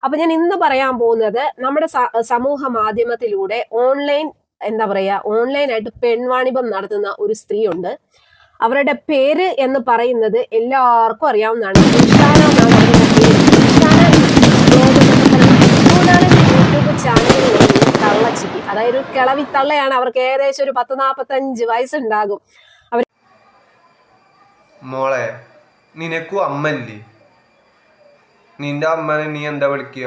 അപ്പൊ ഞാൻ ഇന്ന് പറയാൻ പോകുന്നത് നമ്മുടെ സമൂഹ മാധ്യമത്തിലൂടെ ഓൺലൈനായിട്ട് പെൺവാണിഭം നടത്തുന്ന ഒരു സ്ത്രീ ഉണ്ട്. അവരുടെ പേര് എന്ന് പറയുന്നത് എല്ലാവർക്കും അറിയാവുന്നതാണ്. യൂട്യൂബ് ചാനലുകളിൽ തള്ളച്ചിക്ക്, അതായത് ഒരു കിളവി തള്ളയാണ്. അവർക്ക് ഏകദേശം ഒരു 10-45 വയസ്സുണ്ടാകും. മോളെ, നിനക്കും അമ്മല്ലേ? നിന്റെ അമ്മനെ നീ എന്താ വിളിക്കുക?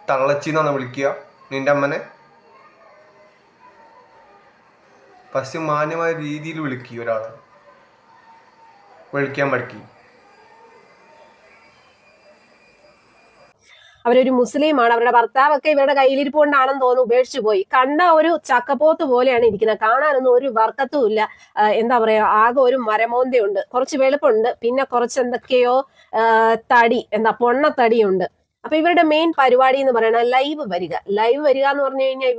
തള്ളച്ചിന്നാണ് വിളിക്കുക നിന്റെ അമ്മനെ? പക്ഷെ മാന്യമായ രീതിയിൽ വിളിക്കുക, ഒരാളെ വിളിക്കാൻ പഠിക്കുക. അവരൊരു മുസ്ലിമാണ്. അവരുടെ ഭർത്താവൊക്കെ ഇവരുടെ കയ്യിലിരിപ്പ് കൊണ്ടാണെന്ന് തോന്നുന്നു ഉപേക്ഷിച്ചു പോയി. കണ്ട ഒരു ചക്കപ്പോത്ത് പോലെയാണ് ഇരിക്കുന്നത്. കാണാനൊന്നും ഒരു വർക്കത്തും ഇല്ല. എന്താ പറയാ, ആകെ ഒരു മരമോന്തയുണ്ട്, കുറച്ച് വെളുപ്പുണ്ട്, പിന്നെ കുറച്ച് എന്തൊക്കെയോ പൊണ്ണത്തടിയുണ്ട്. അപ്പൊ ഇവരുടെ മെയിൻ പരിപാടി എന്ന് പറയുന്നത് ലൈവ് വരിക എന്ന് പറഞ്ഞു കഴിഞ്ഞാൽ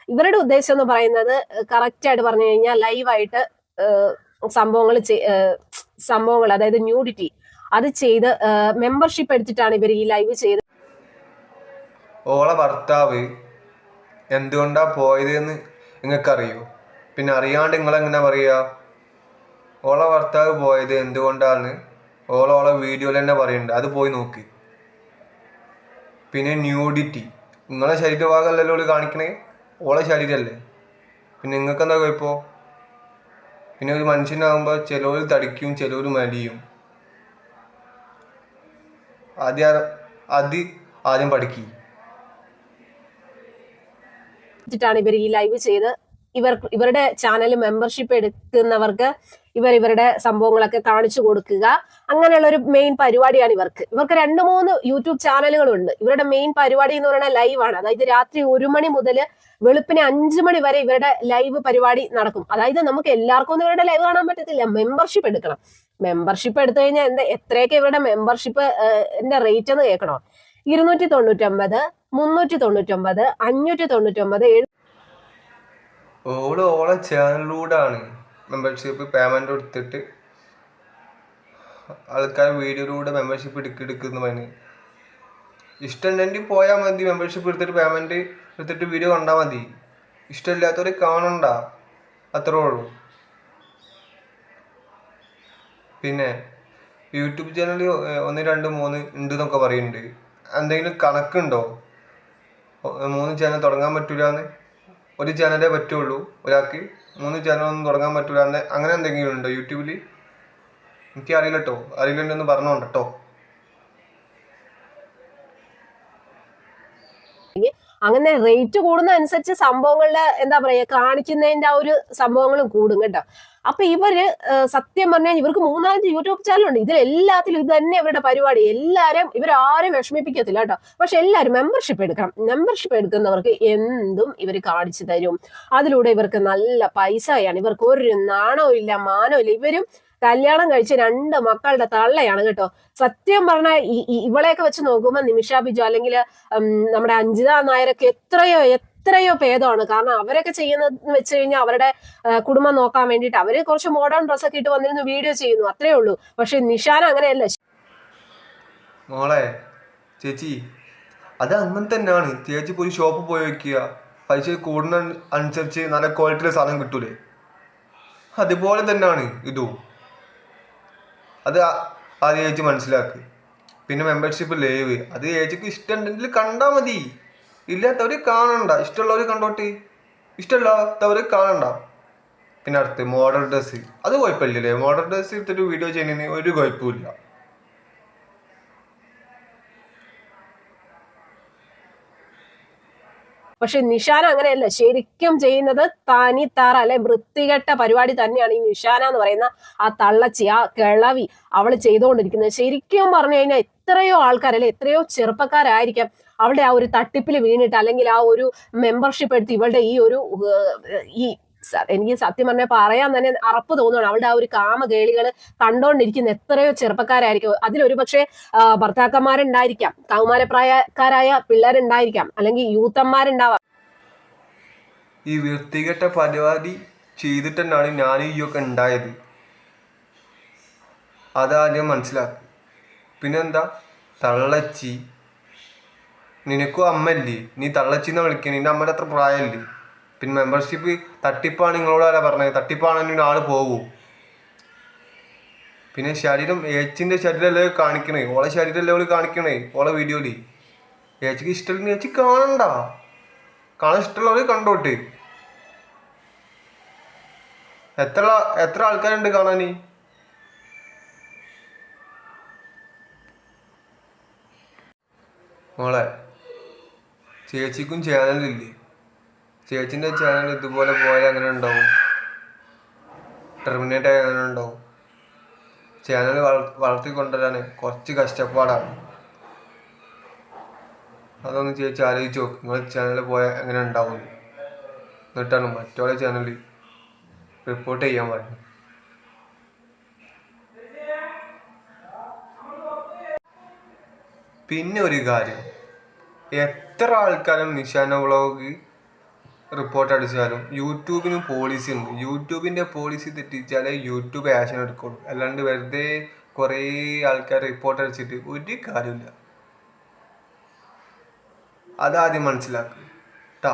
ഇവരുടെ ഉദ്ദേശം എന്ന് പറയുന്നത് കറക്റ്റ് ആയിട്ട് പറഞ്ഞു കഴിഞ്ഞാൽ ലൈവായിട്ട് സംഭവങ്ങൾ അതായത് ന്യൂഡിറ്റി അത് ചെയ്ത് മെമ്പർഷിപ്പ് എടുത്തിട്ടാണ് ഇവർ ഈ ലൈവ് ചെയ്ത്. ഓളെ ഭർത്താവ് എന്തുകൊണ്ടാ പോയതെന്ന് നിങ്ങൾക്കറിയോ? പിന്നെ അറിയാണ്ട് നിങ്ങളെങ്ങനെ പറയുക? ഓളെ ഭർത്താവ് പോയത് എന്തുകൊണ്ടാണ് ഓളെ വീഡിയോയിൽ തന്നെ പറയുന്നുണ്ട്, അത് പോയി നോക്ക്. പിന്നെ ന്യൂഡിറ്റി, നിങ്ങളെ ശരീരഭാഗമല്ലല്ലോ കാണിക്കണേ, ഓളെ ശരീരമല്ലേ. പിന്നെ നിങ്ങൾക്ക് എന്താ കുഴപ്പമോ? പിന്നെ ഒരു മനുഷ്യനാകുമ്പോൾ ചിലവർ തടിക്കും, ചിലവർ മലിയും. ആദ്യം പഠിക്കും. ഇവർ ഈ ലൈവ് ചെയ്ത് ഇവരുടെ ചാനൽ മെമ്പർഷിപ്പ് എടുക്കുന്നവർക്ക് ഇവരുടെ സംഭവങ്ങളൊക്കെ കാണിച്ചു കൊടുക്കുക. അങ്ങനെയുള്ള ഒരു മെയിൻ പരിപാടിയാണ് ഇവർക്ക് 2-3 യൂട്യൂബ് ചാനലുകളുണ്ട്. ഇവരുടെ മെയിൻ പരിപാടി എന്ന് പറയുന്നത് ലൈവാണ്. അതായത് രാത്രി 1 മണി മുതൽ വെളുപ്പിന് 5 മണി വരെ ഇവരുടെ ലൈവ് പരിപാടി നടക്കും. അതായത് നമുക്ക് എല്ലാവർക്കും ഒന്നും ഇവരുടെ ലൈവ് കാണാൻ പറ്റത്തില്ല, മെമ്പർഷിപ്പ് എടുക്കണം. മെമ്പർഷിപ്പ് എടുത്തു കഴിഞ്ഞാൽ എത്രയൊക്കെ ഇവരുടെ മെമ്പർഷിപ്പ് റേറ്റ് എന്ന് കേൾക്കണോ? 299, 399, 599. ഓളെ ചാനലിലൂടെയാണ് മെമ്പർഷിപ്പ് പേയ്മെന്റ് കൊടുത്തിട്ട് ആൾക്കാർ വീഡിയോയിലൂടെ മെമ്പർഷിപ്പ് എടുക്കുന്ന പണി. ഇഷ്ടമുണ്ടെങ്കിൽ പോയാൽ മതി, മെമ്പർഷിപ്പ് എടുത്തിട്ട് പേയ്മെന്റ് എടുത്തിട്ട് വീഡിയോ കണ്ടാൽ മതി. ഇഷ്ടമില്ലാത്തവരെ കാണണ്ട, അത്രേ ഉള്ളൂ. പിന്നെ യൂട്യൂബ് ചാനൽ 1, 2, 3 ഉണ്ട് എന്നൊക്കെ പറയുന്നുണ്ട്. എന്തെങ്കിലും കണക്കുണ്ടോ? 3 ചാനൽ തുടങ്ങാൻ പറ്റൂലെന്ന്? ഒരു ചാനലേ പറ്റുള്ളൂ ഒരാൾക്ക്, 3 ചാനലൊന്നും തുടങ്ങാൻ പറ്റൂല അങ്ങനെ എന്തെങ്കിലും ഉണ്ടോ യൂട്യൂബിൽ? എനിക്ക് അറിയില്ല കേട്ടോ, അറിയില്ലെന്ന് പറഞ്ഞോണ്ട് കേട്ടോ. അങ്ങനെ റേറ്റ് കൂടുന്ന അനുസരിച്ച് സംഭവങ്ങളുടെ കാണിക്കുന്നതിന്റെ ആ ഒരു സംഭവങ്ങളും കൂടും കേട്ടോ. അപ്പൊ സത്യം പറഞ്ഞാൽ ഇവർക്ക് 3-4 യൂട്യൂബ് ചാനലുണ്ട്. ഇതിലെല്ലാത്തിലും ഇത് തന്നെ ഇവരുടെ പരിപാടി. ഇവരാരും വിഷമിപ്പിക്കത്തില്ല കേട്ടോ. പക്ഷെ എല്ലാവരും മെമ്പർഷിപ്പ് എടുക്കണം. മെമ്പർഷിപ്പ് എടുക്കുന്നവർക്ക് എന്തും ഇവർ കാണിച്ചു തരും. അതിലൂടെ ഇവർക്ക് നല്ല പൈസയാണ്. ഇവർക്ക് ഒരു നാണവും ഇല്ല, മാനവും ഇല്ല. ഇവരും കല്യാണം കഴിച്ച 2 മക്കളുടെ തള്ളയാണ് കേട്ടോ. സത്യം പറഞ്ഞാൽ ഇവളെയൊക്കെ വെച്ച് നോക്കുമ്പോൾ നിമിഷ ബിജു അല്ലെങ്കിൽ നമ്മുടെ അഞ്ജിത നായരൊക്കെ എത്രയോ ഭേദമാണ്. കാരണം അവരൊക്കെ ചെയ്യുന്നത് വെച്ച് കഴിഞ്ഞാൽ അവരുടെ കുടുംബം നോക്കാൻ വേണ്ടിയിട്ട് അവര് കുറച്ച് മോഡേൺ ഡ്രസ്സൊക്കെ ഇട്ട് വന്നിരുന്നു വീഡിയോ ചെയ്യുന്നു, അത്രേ ഉള്ളൂ. പക്ഷെ നിഷാന അങ്ങനെയല്ല. മോളെ ചേച്ചി, അത് അങ്ങനെ തന്നെയാണ്. ചേച്ചി പോയി ഷോപ്പ് പോയി വെക്കുക, പൈസ കൂടുന്ന അനുസരിച്ച് നല്ല ക്വാളിറ്റിയിലെ സാധനം കിട്ടൂലേ? അതുപോലെ തന്നെയാണ് ഇതും. അത് ആദ്യം ചേച്ചി മനസ്സിലാക്ക്. പിന്നെ മെമ്പർഷിപ്പ് ലൈവ്, അത് ചേച്ചിക്ക് ഇഷ്ടമുണ്ടെങ്കിൽ കണ്ടാൽ മതി, ഇല്ലാത്തവർ കാണണ്ട. ഇഷ്ടമുള്ളവർ കണ്ടോട്ടെ, ഇഷ്ടമില്ലാത്തവർ കാണണ്ട. പിന്നെ അടുത്ത് മോഡൽ ഡ്രസ്സ്, അത് കുഴപ്പമില്ലല്ലേ? മോഡൽ ഡ്രസ്സ് എടുത്തിട്ട് വീഡിയോ ചെയ്യുന്നതിന് ഒരു കുഴപ്പമില്ല. പക്ഷെ നിഷാന അങ്ങനെയല്ല. ശരിക്കും ചെയ്യുന്നത് തനിത്താറ അല്ലെ വൃത്തികെട്ട പരിപാടി തന്നെയാണ് ഈ നിഷാന എന്ന് പറയുന്ന ആ തള്ളച്ചി, ആ കിളവി അവള് ചെയ്തുകൊണ്ടിരിക്കുന്നത്. ശരിക്കും പറഞ്ഞു കഴിഞ്ഞാൽ എത്രയോ ആൾക്കാരല്ലെ, എത്രയോ ചെറുപ്പക്കാരായിരിക്കാം അവളുടെ ആ ഒരു തട്ടിപ്പിൽ വീണിട്ട് അല്ലെങ്കിൽ ആ ഒരു മെമ്പർഷിപ്പ് എടുത്ത് ഇവളുടെ എനിക്ക് സത്യം പറഞ്ഞാൽ പറയാൻ തന്നെ അറപ്പ് തോന്നുകയാണ്. അവളുടെ ആ ഒരു കാമകേളികൾ കണ്ടോണ്ടിരിക്കുന്ന എത്രയോ ചെറുപ്പക്കാരായിരിക്കും. അതിലൊരു പക്ഷേ ഭർത്താക്കന്മാരുണ്ടായിരിക്കാം, കൗമാരപ്രായക്കാരായ പിള്ളേരുണ്ടായിരിക്കാം, അല്ലെങ്കിൽ യൂത്തന്മാരുണ്ടാവാം. ഈ വൃത്തികെട്ട പരിപാടി ചെയ്തിട്ട് തന്നെയാണ് ഞാനും ഈയൊക്കെ ഉണ്ടായത്. അതാദ്യം മനസ്സിലാക്കി. പിന്നെന്താ തള്ളച്ചി, നിനക്കും അമ്മയില്ലേ, നീ തള്ളച്ചിന്ന് വിളിക്കുക, നിന്റെ അമ്മയുടെ അത്ര പ്രായമല്ലേ. പിന്നെ മെമ്പർഷിപ്പ് തട്ടിപ്പാണ് നിങ്ങളോട് ആരാ പറഞ്ഞത്? തട്ടിപ്പാണെങ്കിൽ ആള് പോകൂ. പിന്നെ ശരീരം ഏച്ചിൻ്റെ ശരീരമല്ലേ കാണിക്കണേ, ഓളെ ശരീരമല്ലേ അവള് കാണിക്കണേ ഓളെ വീഡിയോയില്. ഏച്ചിക്ക് ഇഷ്ടമില്ലെങ്കിൽ ഏച്ചി കാണണ്ട, കാണാൻ ഇഷ്ടമുള്ളവര് കണ്ടോട്ട്. എത്ര ആൾക്കാരുണ്ട് കാണാന്? മോളെ, ചേച്ചിക്കും ചാനലില്ലേ? ചേച്ചിൻ്റെ ചാനൽ ഇതുപോലെ പോയാൽ അങ്ങനെ ഉണ്ടാവും, ടെർമിനേറ്റ് ആയി അങ്ങനെ ഉണ്ടാവും. ചാനൽ വളർത്തിക്കൊണ്ടുവരാൻ കുറച്ച് കഷ്ടപ്പാടാണ്. അതൊന്ന് ചേച്ചി ആലോചിച്ച് നോക്ക്, നിങ്ങളുടെ ചാനൽ പോയാൽ എങ്ങനെ ഉണ്ടാവും. എന്നിട്ടാണ് മറ്റോടെ ചാനൽ റിപ്പോർട്ട് ചെയ്യാൻ പറഞ്ഞു. പിന്നെ ഒരു കാര്യം, എത്ര ആൾക്കാരും നിശാന വ്ളോഗ് റിപ്പോർട്ട് അടിച്ചാലും യൂട്യൂബിനും പോളിസി ഉണ്ട്. യൂട്യൂബിൻ്റെ പോളിസി തെറ്റിച്ചാലേ യൂട്യൂബ് ആക്ഷൻ എടുക്കുള്ളൂ. അല്ലാണ്ട് വെറുതെ കുറേ ആൾക്കാർ റിപ്പോർട്ട് അടിച്ചിട്ട് ഒരു കാര്യമില്ല. അതാദ്യം മനസ്സിലാക്കുക കേട്ടോ.